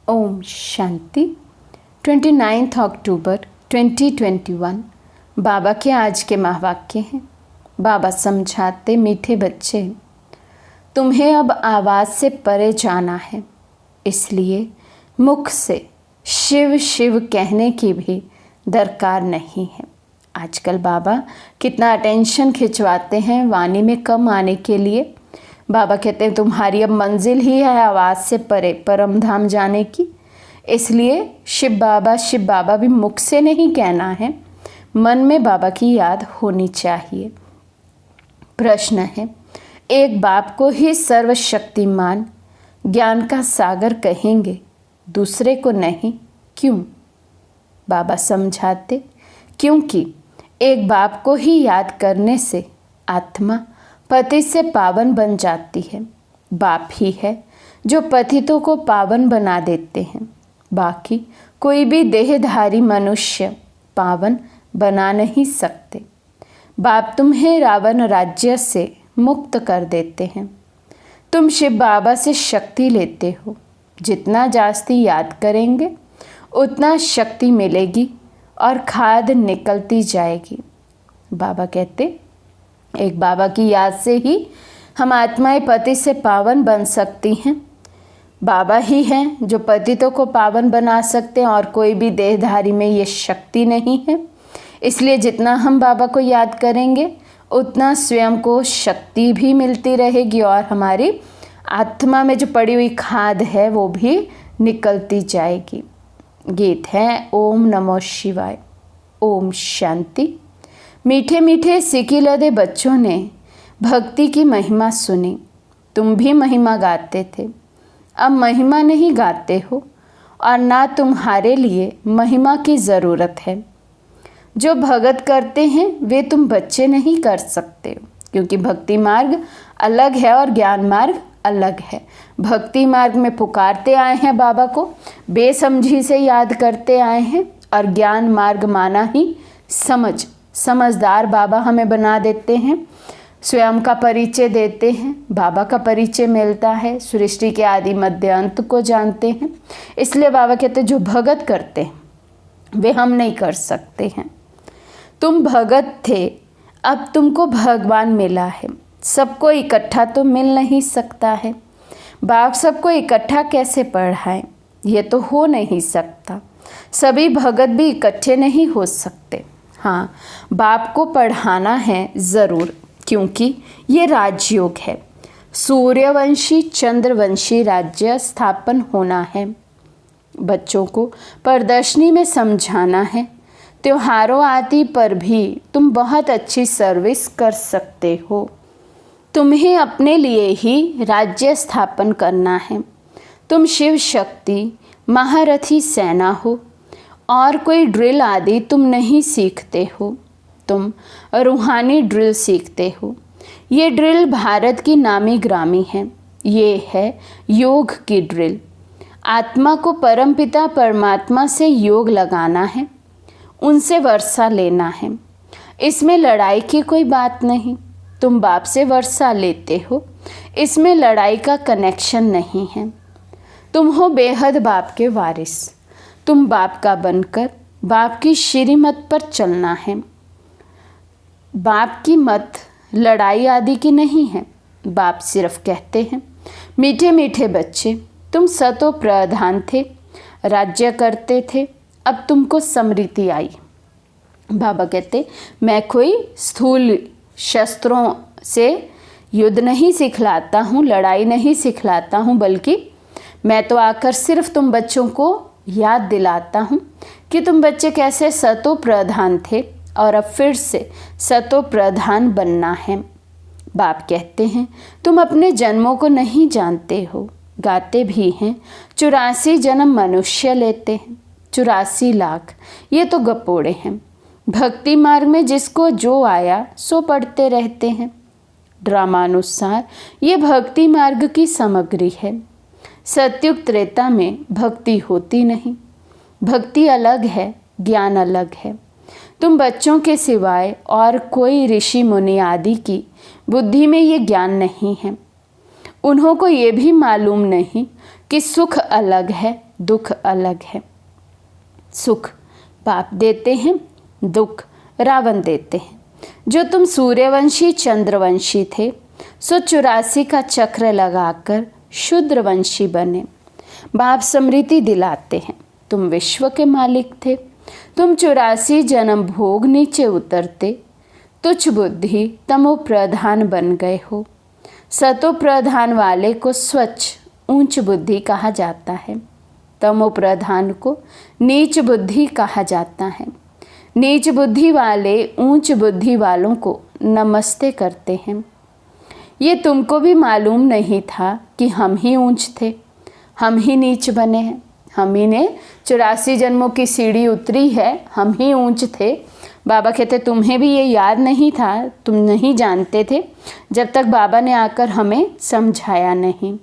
ओम शांति। 29 अक्टूबर 2021 बाबा के आज के महावाक्य हैं। बाबा समझाते, मीठे बच्चे, तुम्हें अब आवाज़ से परे जाना है, इसलिए मुख से शिव शिव कहने की भी दरकार नहीं है। आजकल बाबा कितना अटेंशन खिंचवाते हैं वाणी में कम आने के लिए। बाबा कहते हैं तुम्हारी अब मंजिल ही है आवाज़ से परे परम धाम जाने की, इसलिए शिव बाबा भी मुख से नहीं कहना है, मन में बाबा की याद होनी चाहिए। प्रश्न है, एक बाप को ही सर्वशक्तिमान ज्ञान का सागर कहेंगे, दूसरे को नहीं, क्यों? बाबा समझाते, क्योंकि एक बाप को ही याद करने से आत्मा पति से पावन बन जाती है। बाप ही है जो पतितों को पावन बना देते हैं, बाकी कोई भी देहधारी मनुष्य पावन बना नहीं सकते। बाप तुम्हें रावण राज्य से मुक्त कर देते हैं। तुम शिव बाबा से शक्ति लेते हो, जितना जास्ती याद करेंगे उतना शक्ति मिलेगी और खाद निकलती जाएगी। बाबा कहते, एक बाबा की याद से ही हम आत्माएं पति से पावन बन सकती हैं। बाबा ही हैं जो पतितों को पावन बना सकते हैं और कोई भी देहधारी में ये शक्ति नहीं है। इसलिए जितना हम बाबा को याद करेंगे उतना स्वयं को शक्ति भी मिलती रहेगी और हमारी आत्मा में जो पड़ी हुई खाद है वो भी निकलती जाएगी। गीत है ओम नमो शिवाय। ओम शांति। मीठे मीठे सिकिलदे बच्चों ने भक्ति की महिमा सुनी। तुम भी महिमा गाते थे, अब महिमा नहीं गाते हो और ना तुम्हारे लिए महिमा की ज़रूरत है। जो भगत करते हैं वे तुम बच्चे नहीं कर सकते हो, क्योंकि भक्ति मार्ग अलग है और ज्ञान मार्ग अलग है। भक्ति मार्ग में पुकारते आए हैं बाबा को, बेसमझी से याद करते आए हैं, और ज्ञान मार्ग माना ही समझदार बाबा हमें बना देते हैं, स्वयं का परिचय देते हैं, बाबा का परिचय मिलता है, सृष्टि के आदि मध्य अंत को जानते हैं। इसलिए बाबा कहते हैं जो भगत करते हैं वे हम नहीं कर सकते हैं। तुम भगत थे, अब तुमको भगवान मिला है। सबको इकट्ठा तो मिल नहीं सकता है। बाप सबको इकट्ठा कैसे पढ़ाएं? ये तो हो नहीं सकता। सभी भगत भी इकट्ठे नहीं हो सकते। हाँ, बाप को पढ़ाना है ज़रूर, क्योंकि ये राजयोग है। सूर्यवंशी चंद्रवंशी राज्य स्थापन होना है। बच्चों को प्रदर्शनी में समझाना है। त्योहारों आदि पर भी तुम बहुत अच्छी सर्विस कर सकते हो। तुम्हें अपने लिए ही राज्य स्थापन करना है। तुम शिव शक्ति महारथी सेना हो और कोई ड्रिल आदि तुम नहीं सीखते हो, तुम रूहानी ड्रिल सीखते हो। ये ड्रिल भारत की नामी ग्रामी है। ये है योग की ड्रिल। आत्मा को परमपिता परमात्मा से योग लगाना है, उनसे वर्षा लेना है। इसमें लड़ाई की कोई बात नहीं। तुम बाप से वर्षा लेते हो, इसमें लड़ाई का कनेक्शन नहीं है। तुम हो बेहद बाप के वारिस। तुम बाप का बनकर बाप की श्रीमत पर चलना है। बाप की मत लड़ाई आदि की नहीं है। बाप सिर्फ कहते हैं, मीठे मीठे बच्चे, तुम सतो प्रधान थे, राज्य करते थे, अब तुमको समृद्धि आई। बाबा कहते, मैं कोई स्थूल शस्त्रों से युद्ध नहीं सिखलाता हूँ, लड़ाई नहीं सिखलाता हूँ, बल्कि मैं तो आकर सिर्फ तुम बच्चों को याद दिलाता हूँ कि तुम बच्चे कैसे सतो प्रधान थे और अब फिर से सतो प्रधान बनना है। बाप कहते हैं, तुम अपने जन्मों को नहीं जानते हो। गाते भी हैं 84 जन्म मनुष्य लेते हैं, 84 लाख, ये तो गपोड़े हैं। भक्ति मार्ग में जिसको जो आया सो पढ़ते रहते हैं। ड्रामानुसार ये भक्ति मार्ग की सामग्री है। सत्युग त्रेता में भक्ति होती नहीं। भक्ति अलग है, ज्ञान अलग है। तुम बच्चों के सिवाय और कोई ऋषि मुनि आदि की बुद्धि में ये ज्ञान नहीं है। उन्हों को ये भी मालूम नहीं कि सुख अलग है दुख अलग है। सुख बाप देते हैं, दुख रावण देते हैं। जो तुम सूर्यवंशी चंद्रवंशी थे, सो 84 का चक्र लगाकर शूद्रवंशी बने। बाप स्मृति दिलाते हैं, तुम विश्व के मालिक थे। तुम 84 जन्म भोग नीचे उतरते, तुच्छ बुद्धि तमो प्रधान बन गए हो। सतो प्रधान वाले को स्वच्छ ऊंच बुद्धि कहा जाता है, तमो प्रधान को नीच बुद्धि कहा जाता है। नीच बुद्धि वाले ऊंच बुद्धि वालों को नमस्ते करते हैं। ये तुमको भी मालूम नहीं था कि हम ही ऊंच थे, हम ही नीच बने हैं। हम ही ने 84 जन्मों की सीढ़ी उतरी है, हम ही ऊंच थे। बाबा कहते तुम्हें भी ये याद नहीं था, तुम नहीं जानते थे जब तक बाबा ने आकर हमें समझाया नहीं।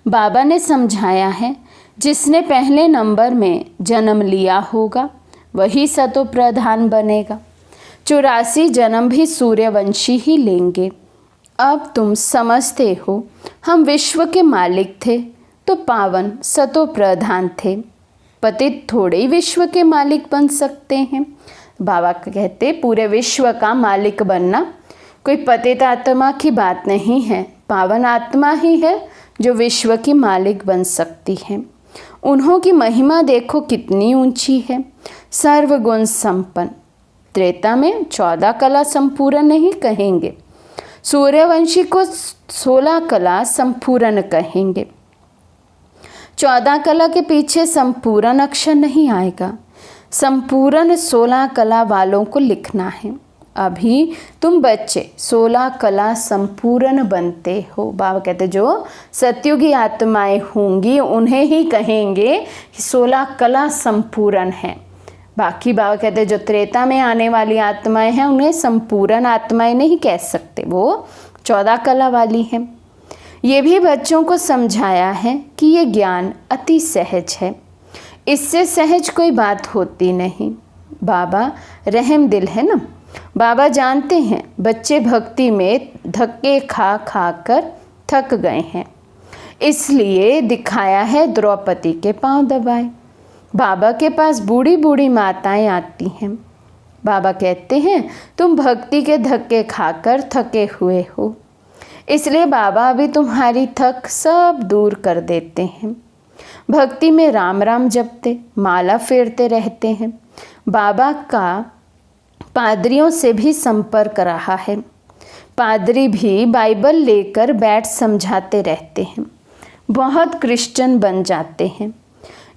बाबा ने समझाया है, जिसने पहले नंबर में जन्म लिया होगा वही सतो प्रधान बनेगा। 84 जन्म भी सूर्यवंशी ही लेंगे। अब तुम समझते हो, हम विश्व के मालिक थे तो पावन सतो प्रधान थे। पतित थोड़े ही विश्व के मालिक बन सकते हैं। बाबा कहते पूरे विश्व का मालिक बनना कोई पतित आत्मा की बात नहीं है, पावन आत्मा ही है जो विश्व की मालिक बन सकती है। उन्हों की महिमा देखो कितनी ऊंची है। सर्वगुण संपन्न। त्रेता में 14 कला संपूर्ण नहीं कहेंगे, सूर्यवंशी को 16 कला संपूर्ण कहेंगे। 14 कला के पीछे संपूर्ण अक्षर नहीं आएगा, संपूर्ण 16 कला वालों को लिखना है। अभी तुम बच्चे 16 कला संपूर्ण बनते हो। बाबा कहते जो सतयुगी आत्माएं होंगी उन्हें ही कहेंगे कि 16 कला संपूर्ण है। बाकी बाबा कहते जो त्रेता में आने वाली आत्माएं हैं उन्हें संपूर्ण आत्माएं नहीं कह सकते, वो 14 कला वाली हैं। ये भी बच्चों को समझाया है कि ये ज्ञान अति सहज है, इससे सहज कोई बात होती नहीं। बाबा रहम दिल है ना। बाबा जानते हैं बच्चे भक्ति में धक्के खा खा कर थक गए हैं, इसलिए दिखाया है द्रौपदी के पांव दबाए। बाबा के पास बूढ़ी बूढ़ी माताएं आती हैं। बाबा कहते हैं तुम भक्ति के धक्के खाकर थके हुए हो, इसलिए बाबा अभी तुम्हारी थक सब दूर कर देते हैं। भक्ति में राम राम जपते, माला फेरते रहते हैं। बाबा का पादरियों से भी संपर्क रहा है। पादरी भी बाइबल लेकर बैठ समझाते रहते हैं, बहुत क्रिश्चियन बन जाते हैं।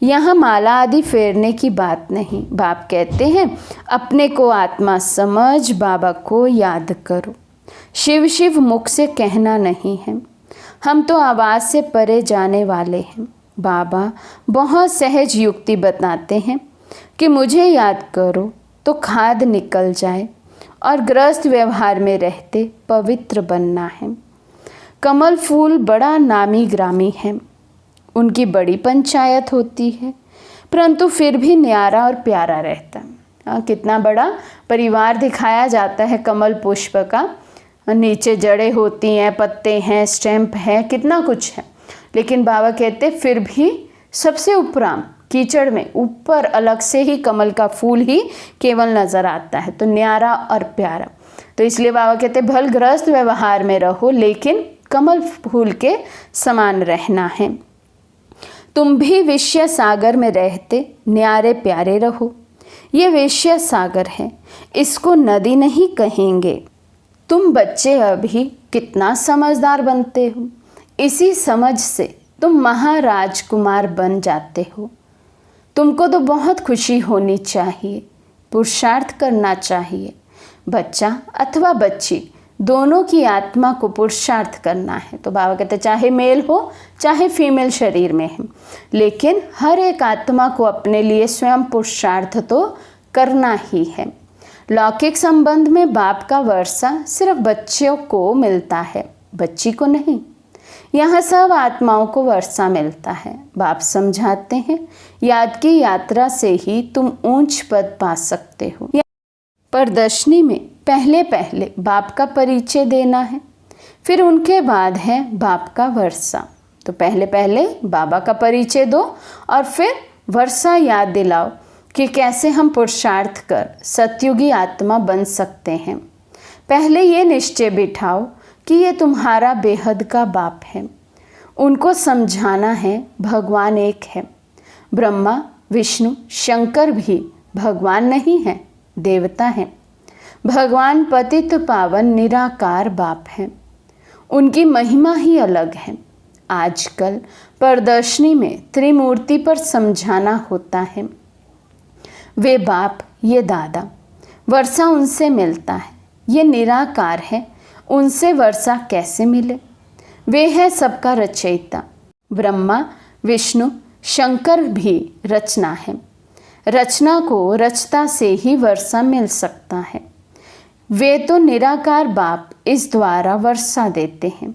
यहाँ माला आदि फेरने की बात नहीं। बाप कहते हैं अपने को आत्मा समझ बाबा को याद करो। शिव शिव मुख से कहना नहीं है, हम तो आवाज़ से परे जाने वाले हैं। बाबा बहुत सहज युक्ति बताते हैं कि मुझे याद करो तो खाद निकल जाए और गृहस्थ व्यवहार में रहते पवित्र बनना है। कमल फूल बड़ा नामी ग्रामी है, उनकी बड़ी पंचायत होती है, परंतु फिर भी न्यारा और प्यारा रहता है। कितना बड़ा परिवार दिखाया जाता है कमल पुष्प का। नीचे जड़ें होती हैं, पत्ते हैं, स्टेम्प है, कितना कुछ है, लेकिन बाबा कहते फिर भी सबसे उपराम कीचड़ में ऊपर अलग से ही कमल का फूल ही केवल नज़र आता है, तो न्यारा और प्यारा। तो इसलिए बाबा कहते भल गृहस्थ व्यवहार में रहो लेकिन कमल फूल के समान रहना है। तुम भी विषय सागर में रहते न्यारे प्यारे रहो। ये विषय सागर है, इसको नदी नहीं कहेंगे। तुम बच्चे अभी कितना समझदार बनते हो, इसी समझ से तुम महाराजकुमार बन जाते हो। तुमको तो बहुत खुशी होनी चाहिए, पुरुषार्थ करना चाहिए। बच्चा अथवा बच्ची दोनों की आत्मा को पुरुषार्थ करना है। तो बाबा कहते चाहे मेल हो चाहे फीमेल शरीर में है, लेकिन हर एक आत्मा को अपने लिए स्वयं पुरुषार्थ तो करना ही है। लौकिक संबंध में बाप का वर्षा सिर्फ बच्चों को मिलता है, बच्ची को नहीं। यहाँ सब आत्माओं को वर्षा मिलता है। बाप समझाते हैं याद की यात्रा से ही तुम ऊंच पद पा सकते हो। प्रदर्शनी में पहले पहले बाप का परिचय देना है, फिर उनके बाद है बाप का वर्षा। तो पहले पहले बाबा का परिचय दो और फिर वर्षा याद दिलाओ कि कैसे हम पुरुषार्थ कर सतयुगी आत्मा बन सकते हैं। पहले ये निश्चय बिठाओ कि ये तुम्हारा बेहद का बाप है। उनको समझाना है भगवान एक है। ब्रह्मा विष्णु शंकर भी भगवान नहीं है, देवता हैं। भगवान पतित पावन निराकार बाप हैं। उनकी महिमा ही अलग है। आजकल प्रदर्शनी में त्रिमूर्ति पर समझाना होता है। वे बाप, ये दादा, वर्षा उनसे मिलता है। ये निराकार है, उनसे वर्षा कैसे मिले? वे है सबका रचयिता। ब्रह्मा विष्णु शंकर भी रचना है। रचना को रचता से ही वर्षा मिल सकता है। वे तो निराकार बाप इस द्वारा वर्षा देते हैं।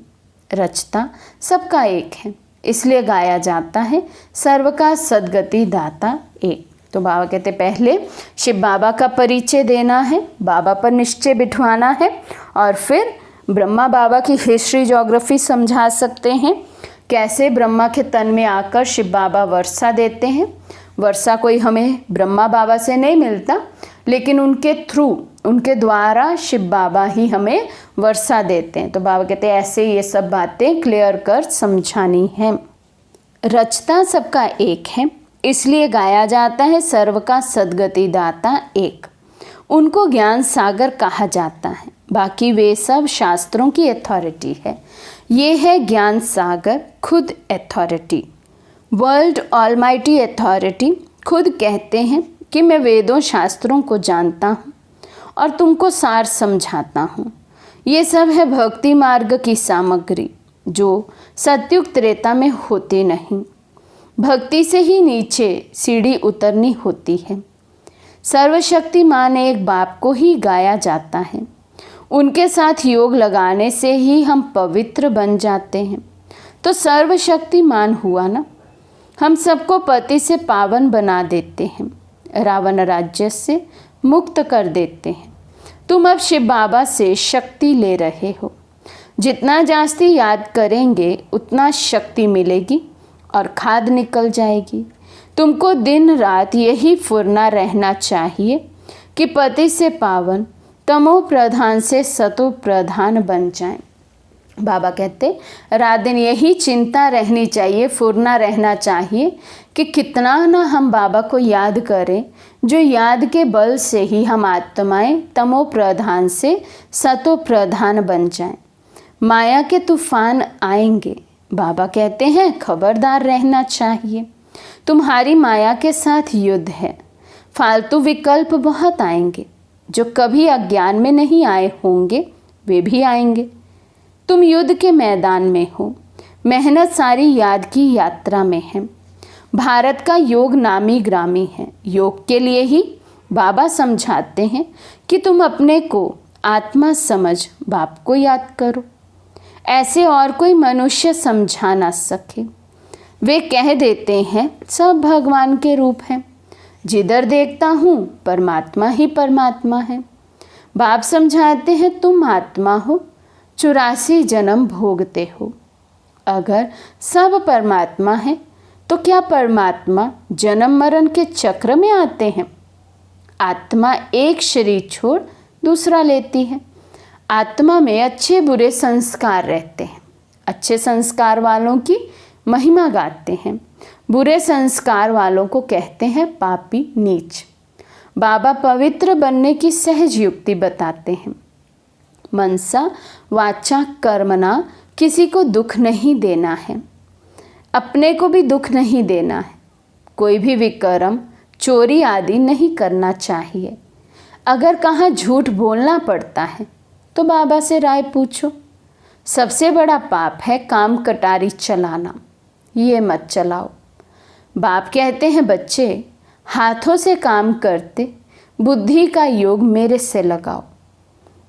रचता सबका एक है, इसलिए गाया जाता है सर्व का सद्गति दाता एक। तो बाबा कहते पहले शिव बाबा का परिचय देना है, बाबा पर निश्चय बिठवाना है और फिर ब्रह्मा बाबा की हिस्ट्री ज्योग्राफी समझा सकते हैं। कैसे ब्रह्मा के तन में आकर शिव बाबा वर्षा देते हैं। वर्षा कोई हमें ब्रह्मा बाबा से नहीं मिलता, लेकिन उनके थ्रू, उनके द्वारा शिव बाबा ही हमें वर्षा देते हैं। तो बाबा कहते हैं ऐसे ये सब बातें क्लियर कर समझानी है। रचता सबका एक है, इसलिए गाया जाता है सर्व का सद्गति दाता एक। उनको ज्ञान सागर कहा जाता है। बाकी वे सब शास्त्रों की अथॉरिटी है। ये है ज्ञान सागर, खुद अथॉरिटी, वर्ल्ड ऑलमाइटी अथॉरिटी। खुद कहते हैं कि मैं वेदों शास्त्रों को जानता हूँ और तुमको सार समझाता हूँ। ये सब है भक्ति मार्ग की सामग्री जो सतयुग त्रेता में होती नहीं। भक्ति से ही नीचे सीढ़ी उतरनी होती है। सर्वशक्तिमान एक बाप को ही गाया जाता है। उनके साथ योग लगाने से ही हम पवित्र बन जाते हैं। तो सर्वशक्तिमान हुआ ना, हम सबको पति से पावन बना देते हैं, रावण राज्य से मुक्त कर देते हैं। तुम अब शिव बाबा से शक्ति ले रहे हो। जितना जास्ती याद करेंगे उतना शक्ति मिलेगी और खाद निकल जाएगी। तुमको दिन रात यही फुरना रहना चाहिए कि पति से पावन, तमो प्रधान से सतो प्रधान बन जाएं। बाबा कहते रात दिन यही चिंता रहनी चाहिए, फुरना रहना चाहिए कि कितना ना हम बाबा को याद करें, जो याद के बल से ही हम आत्माएं तमो प्रधान से सतो प्रधान बन जाएं। माया के तूफान आएंगे, बाबा कहते हैं खबरदार रहना चाहिए। तुम्हारी माया के साथ युद्ध है। फालतू विकल्प बहुत आएंगे, जो कभी अज्ञान में नहीं आए होंगे वे भी आएंगे। तुम युद्ध के मैदान में हो, मेहनत सारी याद की यात्रा में है। भारत का योग नामी ग्रामी है। योग के लिए ही बाबा समझाते हैं कि तुम अपने को आत्मा समझ बाप को याद करो। ऐसे और कोई मनुष्य समझा ना सके। वे कह देते हैं सब भगवान के रूप हैं। जिधर देखता हूँ परमात्मा ही परमात्मा है। बाप समझाते हैं तुम आत्मा हो, 84 जन्म भोगते हो। अगर सब परमात्मा है तो क्या परमात्मा जन्म मरण के चक्र में आते हैं? आत्मा एक शरीर छोड़ दूसरा लेती है। आत्मा में अच्छे बुरे संस्कार रहते हैं। अच्छे संस्कार वालों की महिमा गाते हैं, बुरे संस्कार वालों को कहते हैं पापी नीच। बाबा पवित्र बनने की सहज युक्ति बताते हैं। मनसा वाचा कर्मणा, किसी को दुख नहीं देना है, अपने को भी दुख नहीं देना है। कोई भी विकर्म, चोरी आदि नहीं करना चाहिए। अगर कहाँ झूठ बोलना पड़ता है तो बाबा से राय पूछो। सबसे बड़ा पाप है काम कटारी चलाना, ये मत चलाओ। बाप कहते हैं बच्चे हाथों से काम करते, बुद्धि का योग मेरे से लगाओ।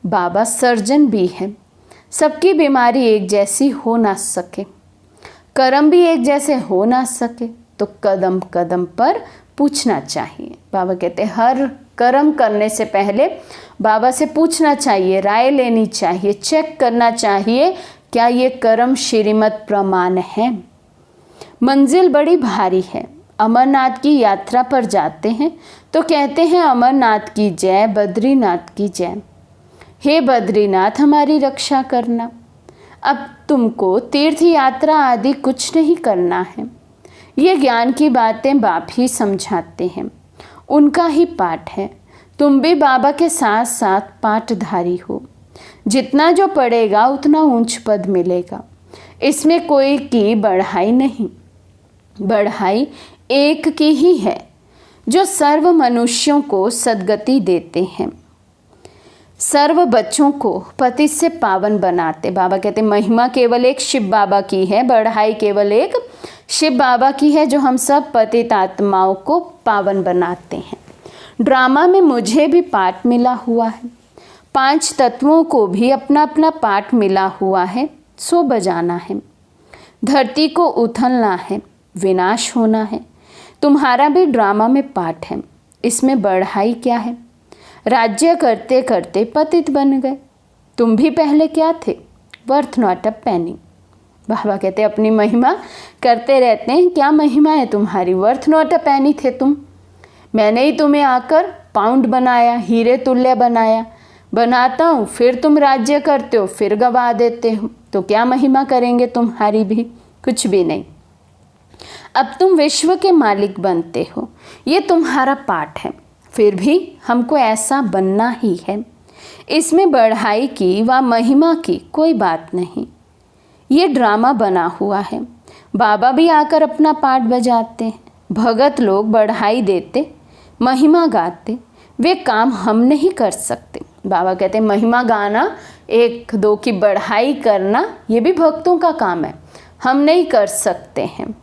बाबा सर्जन भी है। सबकी बीमारी एक जैसी हो ना सके, कर्म भी एक जैसे हो ना सके, तो कदम कदम पर पूछना चाहिए। बाबा कहते हैं हर कर्म करने से पहले बाबा से पूछना चाहिए, राय लेनी चाहिए, चेक करना चाहिए क्या ये कर्म श्रीमत प्रमाण है। मंजिल बड़ी भारी है। अमरनाथ की यात्रा पर जाते हैं तो कहते हैं अमरनाथ की जय, बद्रीनाथ की जय। हे बद्रीनाथ, हमारी रक्षा करना। अब तुमको तीर्थ यात्रा आदि कुछ नहीं करना है। ये ज्ञान की बातें बाप ही समझाते हैं, उनका ही पाठ है। तुम भी बाबा के साथ साथ पाठधारी हो। जितना जो पढ़ेगा उतना ऊंच पद मिलेगा। इसमें कोई की बढ़ाई नहीं, बढ़ाई एक की ही है जो सर्व मनुष्यों को सद्गति देते हैं, सर्व बच्चों को पति से पावन बनाते। बाबा कहते महिमा केवल एक शिव बाबा की है, बढ़ाई केवल एक शिव बाबा की है जो हम सब पतित आत्माओं को पावन बनाते हैं। ड्रामा में मुझे भी पाठ मिला हुआ है, 5 तत्वों को भी अपना अपना पाठ मिला हुआ है, सो बजाना है। धरती को उथलना है, विनाश होना है। तुम्हारा भी ड्रामा में पाठ है, इसमें बढ़ाई क्या है? राज्य करते करते पतित बन गए। तुम भी पहले क्या थे? वर्थ नॉट अ पेनी। बाबा कहते अपनी महिमा करते रहते हैं। क्या महिमा है तुम्हारी? वर्थ नॉट अ पेनी थे तुम। मैंने ही तुम्हें आकर पाउंड बनाया, हीरे तुल्य बनाया, बनाता हूँ, फिर तुम राज्य करते हो, फिर गवा देते हो। तो क्या महिमा करेंगे तुम्हारी भी? कुछ भी नहीं। अब तुम विश्व के मालिक बनते हो, ये तुम्हारा पाठ है। फिर भी हमको ऐसा बनना ही है। इसमें बढ़ाई की व महिमा की कोई बात नहीं, ये ड्रामा बना हुआ है। बाबा भी आकर अपना पाठ बजाते हैं। भगत लोग बढ़ाई देते, महिमा गाते, वे काम हम नहीं कर सकते। बाबा कहते हैं महिमा गाना, 1-2 की बढ़ाई करना, ये भी भक्तों का काम है, हम नहीं कर सकते हैं।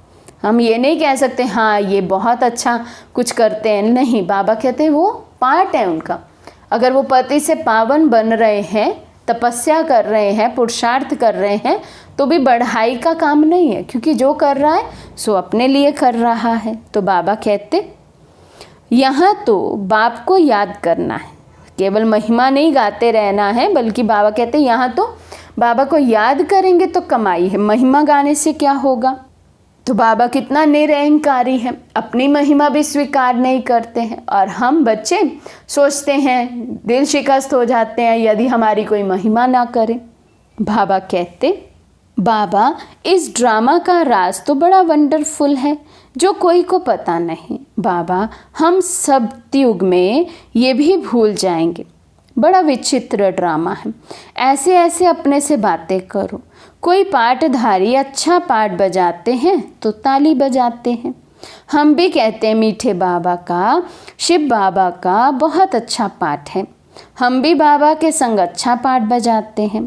हम ये नहीं कह सकते हाँ ये बहुत अच्छा कुछ करते हैं, नहीं। बाबा कहते हैं वो पार्ट है उनका। अगर वो पति से पावन बन रहे हैं, तपस्या कर रहे हैं, पुरुषार्थ कर रहे हैं, तो भी बढ़ाई का काम नहीं है, क्योंकि जो कर रहा है सो अपने लिए कर रहा है। तो बाबा कहते यहाँ तो बाप को याद करना है, केवल महिमा नहीं गाते रहना है, बल्कि बाबा कहते यहाँ तो बाबा को याद करेंगे तो कमाई है। महिमा गाने से क्या होगा? तो बाबा कितना निरअहंकारी है, अपनी महिमा भी स्वीकार नहीं करते हैं। और हम बच्चे सोचते हैं, दिल शिकस्त हो जाते हैं यदि हमारी कोई महिमा ना करे। बाबा कहते बाबा इस ड्रामा का राज तो बड़ा वंडरफुल है जो कोई को पता नहीं। बाबा हम सब युग में ये भी भूल जाएंगे। बड़ा विचित्र ड्रामा है। ऐसे ऐसे अपने से बातें करो। कोई पाठधारी अच्छा पाठ बजाते हैं तो ताली बजाते हैं। हम भी कहते हैं मीठे बाबा का, शिव बाबा का बहुत अच्छा पाठ है। हम भी बाबा के संग अच्छा पाठ बजाते हैं,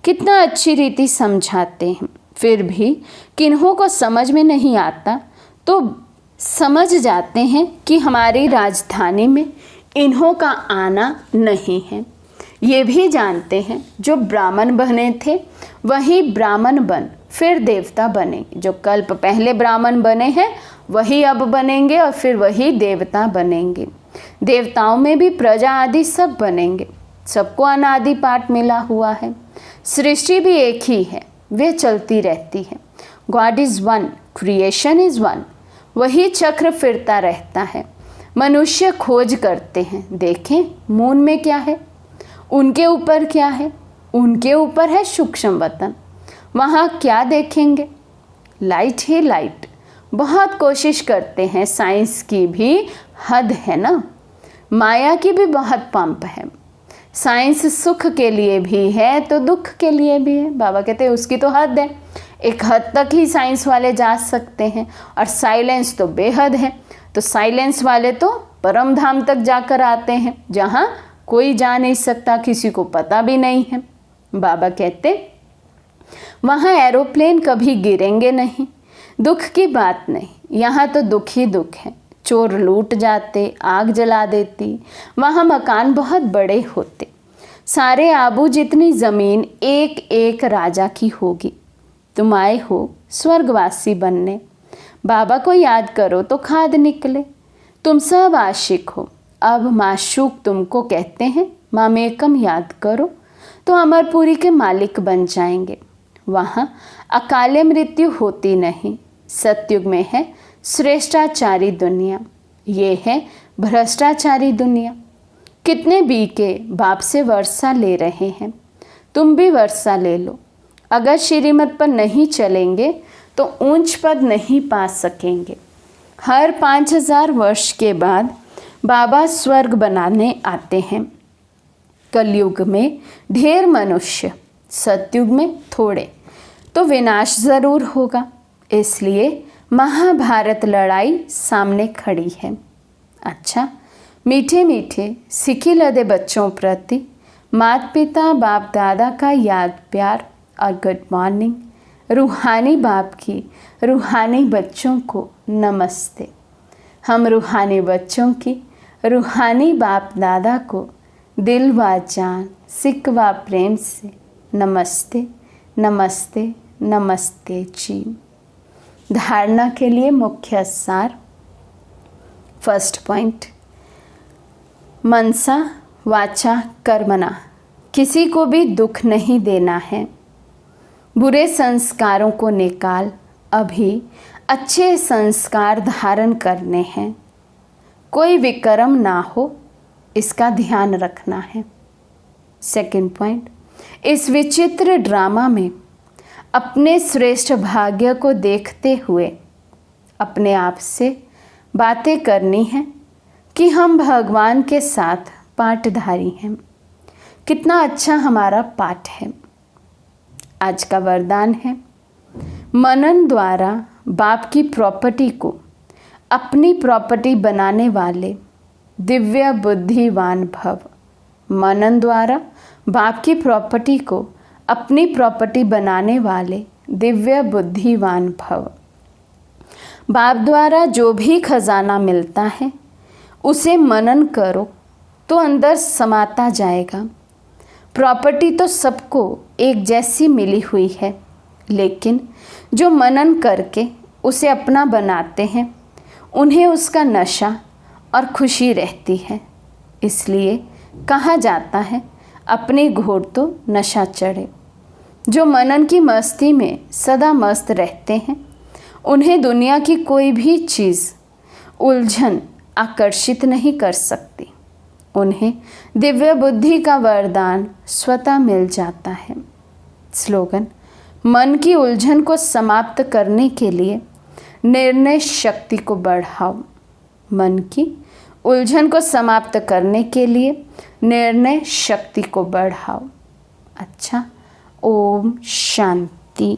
कितना अच्छी रीति समझाते हैं। फिर भी किन्हों को समझ में नहीं आता तो समझ जाते हैं कि हमारी राजधानी में इन्हों का आना नहीं है। ये भी जानते हैं जो ब्राह्मण बने थे वही ब्राह्मण बन फिर देवता बने। जो कल्प पहले ब्राह्मण बने हैं वही अब बनेंगे और फिर वही देवता बनेंगे। देवताओं में भी प्रजा आदि सब बनेंगे। सबको अनादि पाठ मिला हुआ है। सृष्टि भी एक ही है, वे चलती रहती है। God is one, creation is one. वही चक्र फिरता रहता है। मनुष्य खोज करते हैं, देखें मून में क्या है, उनके ऊपर क्या है। उनके ऊपर है सूक्ष्म वतन, वहाँ क्या देखेंगे? लाइट ही लाइट। बहुत कोशिश करते हैं, साइंस की भी हद है ना, माया की भी बहुत पंप है। साइंस सुख के लिए भी है तो दुख के लिए भी है। बाबा कहते हैं उसकी तो हद है, एक हद तक ही साइंस वाले जा सकते हैं और साइलेंस तो बेहद है। तो साइलेंस वाले तो परम धाम तक जाकर आते हैं जहाँ कोई जा नहीं सकता, किसी को पता भी नहीं है। बाबा कहते वहाँ एरोप्लेन कभी गिरेंगे नहीं, दुख की बात नहीं। यहाँ तो दुख ही दुख है। चोर लूट जाते, आग जला देती, वहाँ मकान बहुत बड़े होते। सारे आबू जितनी ज़मीन एक एक राजा की होगी। तुम आए हो स्वर्गवासी बनने, बाबा को याद करो तो खाद निकले। तुम सब आशिक हो, अब माशूक तुमको कहते हैं मामेकम याद करो तो अमरपुरी के मालिक बन जाएंगे। वहाँ अकाले मृत्यु होती नहीं, सतयुग में है श्रेष्ठाचारी दुनिया, ये है भ्रष्टाचारी दुनिया। कितने बीके बाप से वर्षा ले रहे हैं, तुम भी वर्षा ले लो। अगर श्रीमत पर नहीं चलेंगे तो ऊंच पद नहीं पा सकेंगे। हर 5000 वर्ष के बाद बाबा स्वर्ग बनाने आते हैं। कलयुग में ढेर मनुष्य, सतयुग में थोड़े, तो विनाश ज़रूर होगा। इसलिए महाभारत लड़ाई सामने खड़ी है। अच्छा, मीठे मीठे सिखी लदे बच्चों प्रति माता पिता बाप दादा का याद प्यार और गुड मॉर्निंग। रूहानी बाप की रूहानी बच्चों को नमस्ते। हम रूहानी बच्चों की रूहानी बाप दादा को दिल व जान सिक व प्रेम से नमस्ते नमस्ते नमस्ते जी। धारणा के लिए मुख्य सार। फर्स्ट पॉइंट, मनसा वाचा कर्मणा, किसी को भी दुख नहीं देना है। बुरे संस्कारों को निकाल, अभी अच्छे संस्कार धारण करने हैं। कोई विकर्म ना हो, इसका ध्यान रखना है। सेकंड पॉइंट, इस विचित्र ड्रामा में अपने श्रेष्ठ भाग्य को देखते हुए अपने आप से बातें करनी है कि हम भगवान के साथ पाठधारी हैं। कितना अच्छा हमारा पाठ है। आज का वरदान है, मनन द्वारा बाप की प्रॉपर्टी को अपनी प्रॉपर्टी बनाने वाले दिव्य बुद्धिवान भव। मनन द्वारा बाप की प्रॉपर्टी को अपनी प्रॉपर्टी बनाने वाले दिव्य बुद्धिवान भव। बाप द्वारा जो भी खजाना मिलता है उसे मनन करो तो अंदर समाता जाएगा। प्रॉपर्टी तो सबको एक जैसी मिली हुई है, लेकिन जो मनन करके उसे अपना बनाते हैं उन्हें उसका नशा और खुशी रहती है। इसलिए कहा जाता है, अपने घोड़ तो नशा चढ़े। जो मनन की मस्ती में सदा मस्त रहते हैं उन्हें दुनिया की कोई भी चीज़ उलझन आकर्षित नहीं कर सकती। उन्हें दिव्य बुद्धि का वरदान स्वतः मिल जाता है। स्लोगन, मन की उलझन को समाप्त करने के लिए निर्णय शक्ति को बढ़ाओ। मन की उलझन को समाप्त करने के लिए निर्णय शक्ति को बढ़ाओ। अच्छा, ओम शांति।